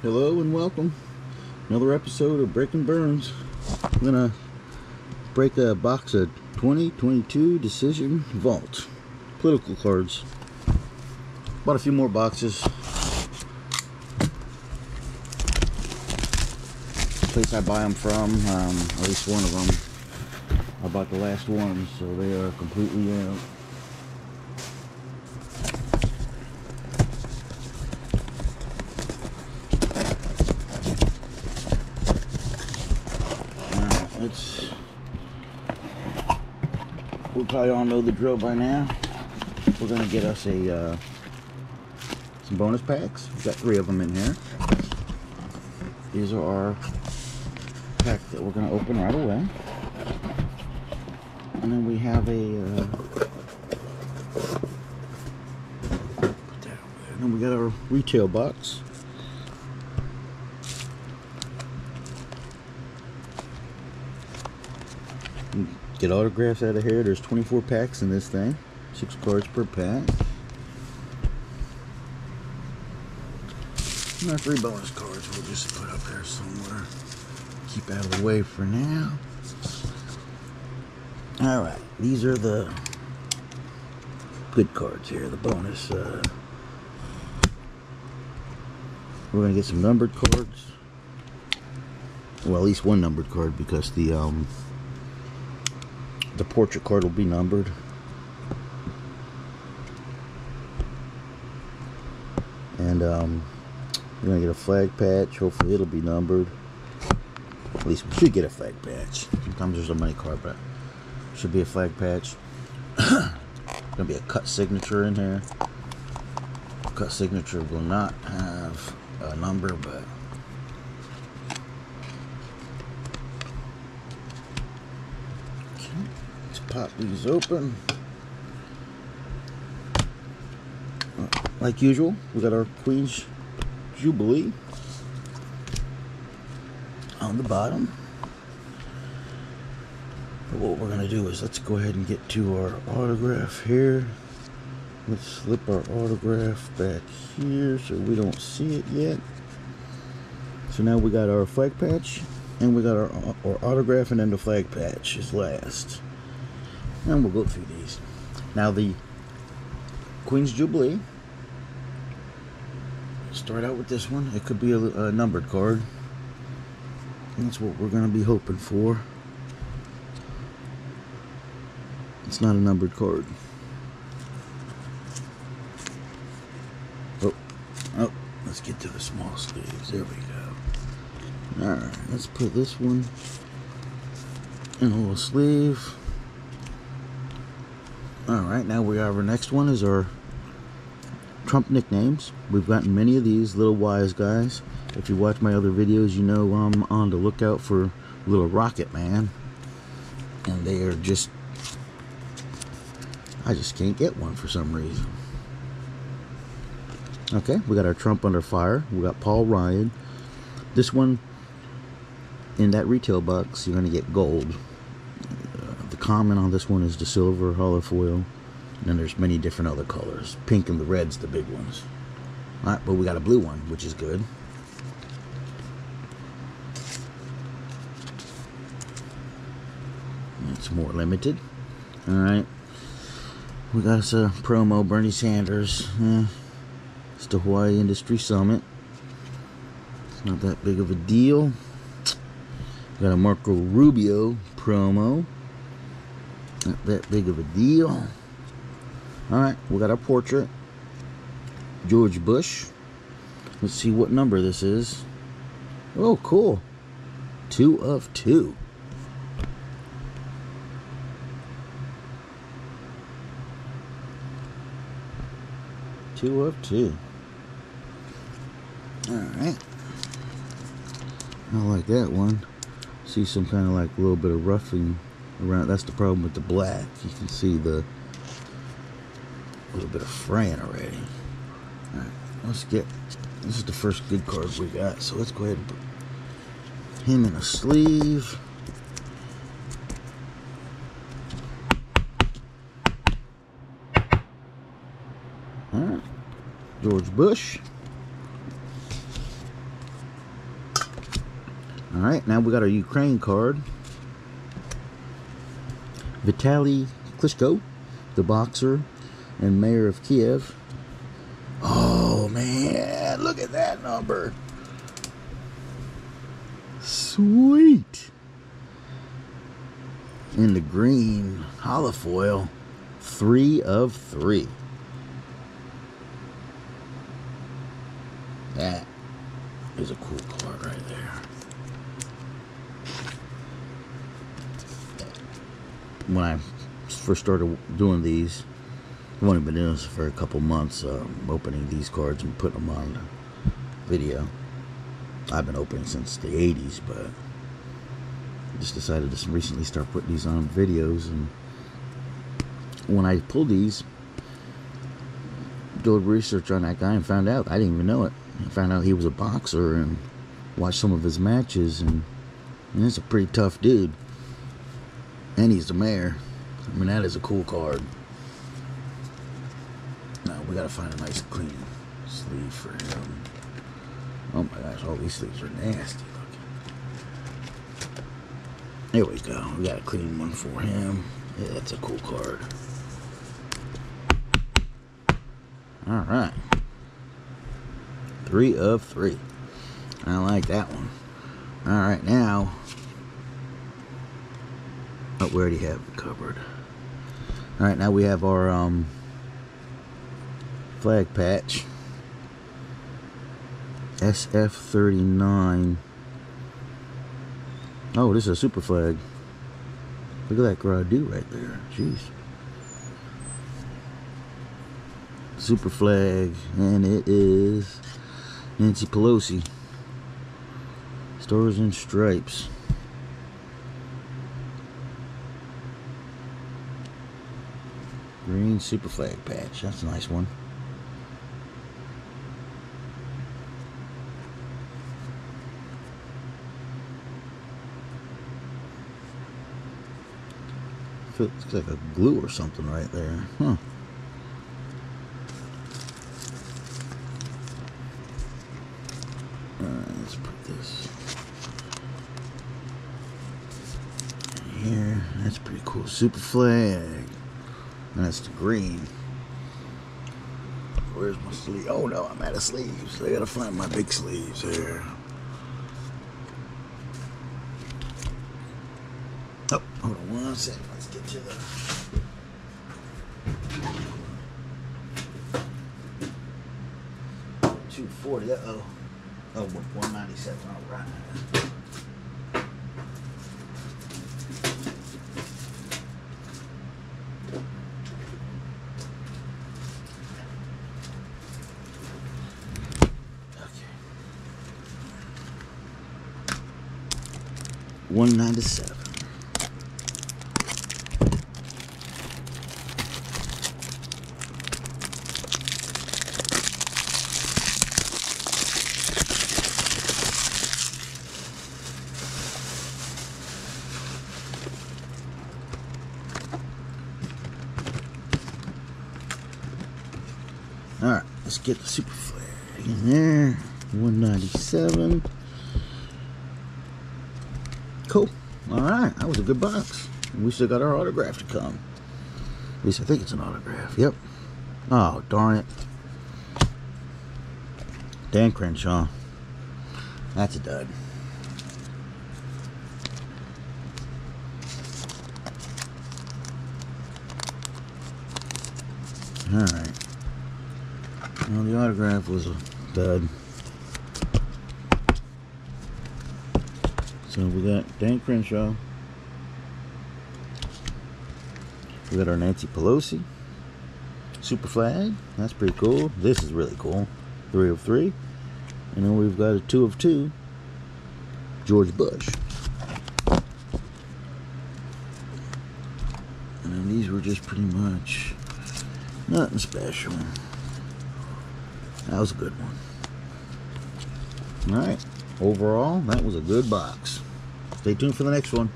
Hello and welcome. Another episode of Breaking Burns. I'm gonna break a box of 2022 Decision Vault political cards. Bought a few more boxes. The place I buy them from, at least one of them, I bought the last one, so they are completely out. We probably all know the drill by now. We're gonna get us some bonus packs. We've got 3 of them in here. These are our pack that we're gonna open right away. And then we have and then we got our retail box. Get autographs out of here. There's 24 packs in this thing. 6 cards per pack. And our 3 bonus cards we'll just put up there somewhere. Keep out of the way for now. Alright, these are the good cards here, the bonus. We're going to get some numbered cards. Well, at least one numbered card because the portrait card will be numbered. And we're gonna get a flag patch. Hopefully it'll be numbered. At least we should get a flag patch. Sometimes there's a money card, but should be a flag patch. Gonna be a cut signature in here. Cut signature will not have a number, but pop these open. Like usual, we got our Queen's Jubilee on the bottom. But what we're going to do is let's go ahead and get to our autograph here. Let's slip our autograph back here so we don't see it yet. So now we got our flag patch and we got our autograph, and then the flag patch is last. And we'll go through these. Now the Queen's Jubilee. Start out with this one. It could be a numbered card. And that's what we're going to be hoping for. It's not a numbered card. Oh, let's get to the small sleeves. There we go. Alright, let's put this one in a little sleeve. Alright, now our next one is our Trump nicknames. We've gotten many of these little wise guys. If you watch my other videos, you know I'm on the lookout for Little Rocket Man. And they are just... I just can't get one for some reason. Okay, we got our Trump Under Fire. We got Paul Ryan. This one, in that retail box, you're going to get gold. The common on this one is the silver hollow foil, and then there's many different other colors. Pink and the red's the big ones. Alright, but we got a blue one, which is good. It's more limited. Alright, we got us a promo Bernie Sanders. It's the Hawaii Industry Summit. It's not that big of a deal. Got a Marco Rubio promo. Not that big of a deal. Alright, we got our portrait. George Bush. Let's see what number this is. Oh, cool. 2 of 2. Two of 2. Alright. I like that one. See some kind of like a little bit of roughing around. That's the problem with the black. You can see the little bit of fraying already. Alright, let's get, this is the first good card we got, so let's go ahead and put him in a sleeve. Alright, George Bush. Alright, now we got our Ukraine card. Vitaly Klitschko, the boxer and mayor of Kiev. Oh man, look at that number. Sweet. In the green holofoil, 3 of 3. That is a cool card right there. When I first started doing these, I've only been doing this for a couple months, opening these cards and putting them on the video. I've been opening since the 80s, but I just decided to recently start putting these on videos. And when I pulled these, did research on that guy and found out, I didn't even know it. I found out he was a boxer and watched some of his matches, and he's a pretty tough dude. And he's the mayor. I mean, that is a cool card. Now, we gotta find a nice clean sleeve for him. Oh my gosh, all these sleeves are nasty looking. There we go. We got a clean one for him. Yeah, that's a cool card. Alright. 3 of 3. I like that one. Alright, now. Oh, we already have it covered. Alright, now we have our flag patch. SF39. Oh, this is a super flag. Look at that gradu right there. Jeez. Super flag, and it is Nancy Pelosi. Stars and Stripes. Green super flag patch. That's a nice one. Looks like a glue or something right there. Huh. Let's put this in here. That's pretty cool. Super flag. And that's the green. Where's my sleeve? Oh no, I'm out of sleeves. I gotta find my big sleeves here. Oh, hold on one second. Let's get to the... $240. Uh-oh. Oh, 197. All right. Okay. 197. Alright, let's get the super flag in there. 197. Cool. Alright, that was a good box. We still got our autograph to come. At least I think it's an autograph. Yep. Oh, darn it. Dan Crenshaw. That's a dud. Alright. Well, the autograph was a dud. So we got Dan Crenshaw. We got our Nancy Pelosi. Super flag. That's pretty cool. This is really cool. 3 of 3. And then we've got a 2 of 2. George Bush. And then these were just pretty much nothing special. That was a good one. Alright. Overall, that was a good box. Stay tuned for the next one.